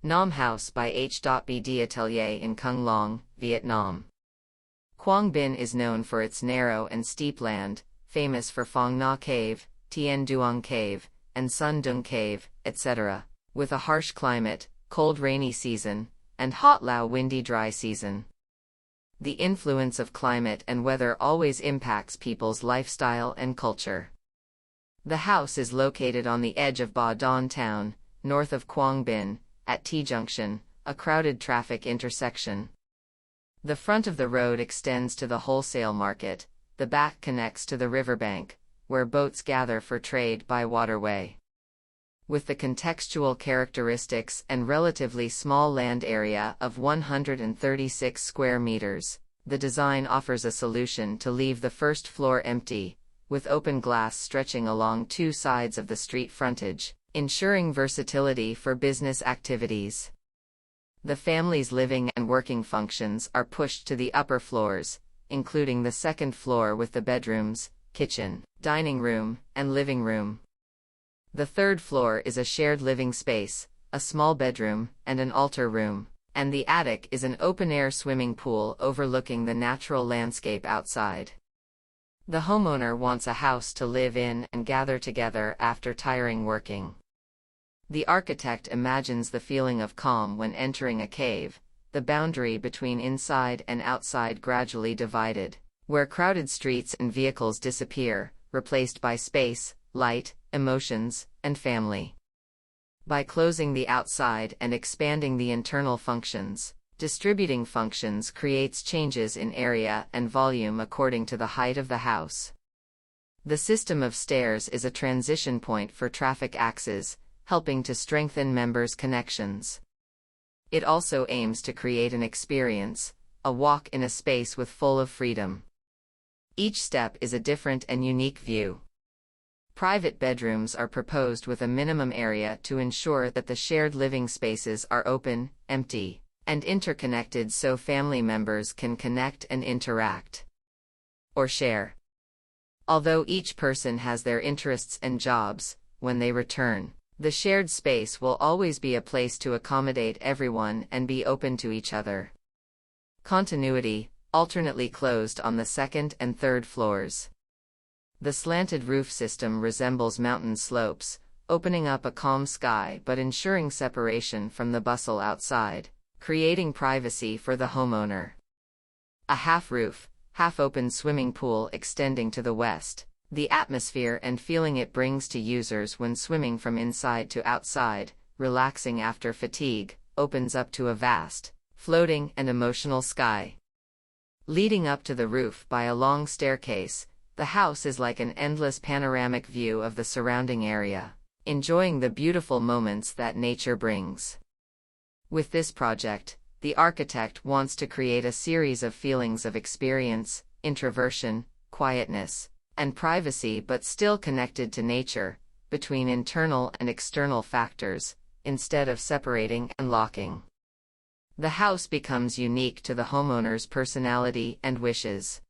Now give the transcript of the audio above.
Nam House by H.BD atelier in Quang Long, Vietnam. Quang Binh is known for its narrow and steep land, famous for Phong Nha Cave, Thien Duong Cave, and Son Doong Cave, etc., with a harsh climate, cold rainy season, and hot windy dry season. The influence of climate and weather always impacts people's lifestyle and culture. The house is located on the edge of Ba Don town, north of Quang Binh, at T-junction, a crowded traffic intersection. The front of the road extends to the wholesale market, the back connects to the riverbank, where boats gather for trade by waterway. With the contextual characteristics and relatively small land area of 136 square meters, the design offers a solution to leave the first floor empty, with open glass stretching along two sides of the street frontage, ensuring versatility for business activities. The family's living and working functions are pushed to the upper floors, including the second floor with the bedrooms, kitchen, dining room, and living room. The third floor is a shared living space, a small bedroom, and an altar room, and the attic is an open-air swimming pool overlooking the natural landscape outside. The homeowner wants a house to live in and gather together after tiring working. The architect imagines the feeling of calm when entering a cave, the boundary between inside and outside gradually divided, where crowded streets and vehicles disappear, replaced by space, light, emotions, and family. By closing the outside and expanding the internal functions, distributing functions creates changes in area and volume according to the height of the house. The system of stairs is a transition point for traffic axes, helping to strengthen members' connections. It also aims to create an experience, a walk in a space full of freedom. Each step is a different and unique view. Private bedrooms are proposed with a minimum area to ensure that the shared living spaces are open, empty, and interconnected so family members can connect and interact. Or share. Although each person has their interests and jobs, when they return, the shared space will always be a place to accommodate everyone and be open to each other. Continuity, alternately closed on the second and third floors. The slanted roof system resembles mountain slopes, opening up a calm sky but ensuring separation from the bustle outside, creating privacy for the homeowner. A half-roof, half-open swimming pool extending to the west. The atmosphere and feeling it brings to users when swimming from inside to outside, relaxing after fatigue, opens up to a vast, floating and emotional sky. Leading up to the roof by a long staircase, the house is like an endless panoramic view of the surrounding area, enjoying the beautiful moments that nature brings. With this project, the architect wants to create a series of feelings of experience, introversion, quietness, and privacy but still connected to nature, between internal and external factors, instead of separating and locking. The house becomes unique to the homeowner's personality and wishes.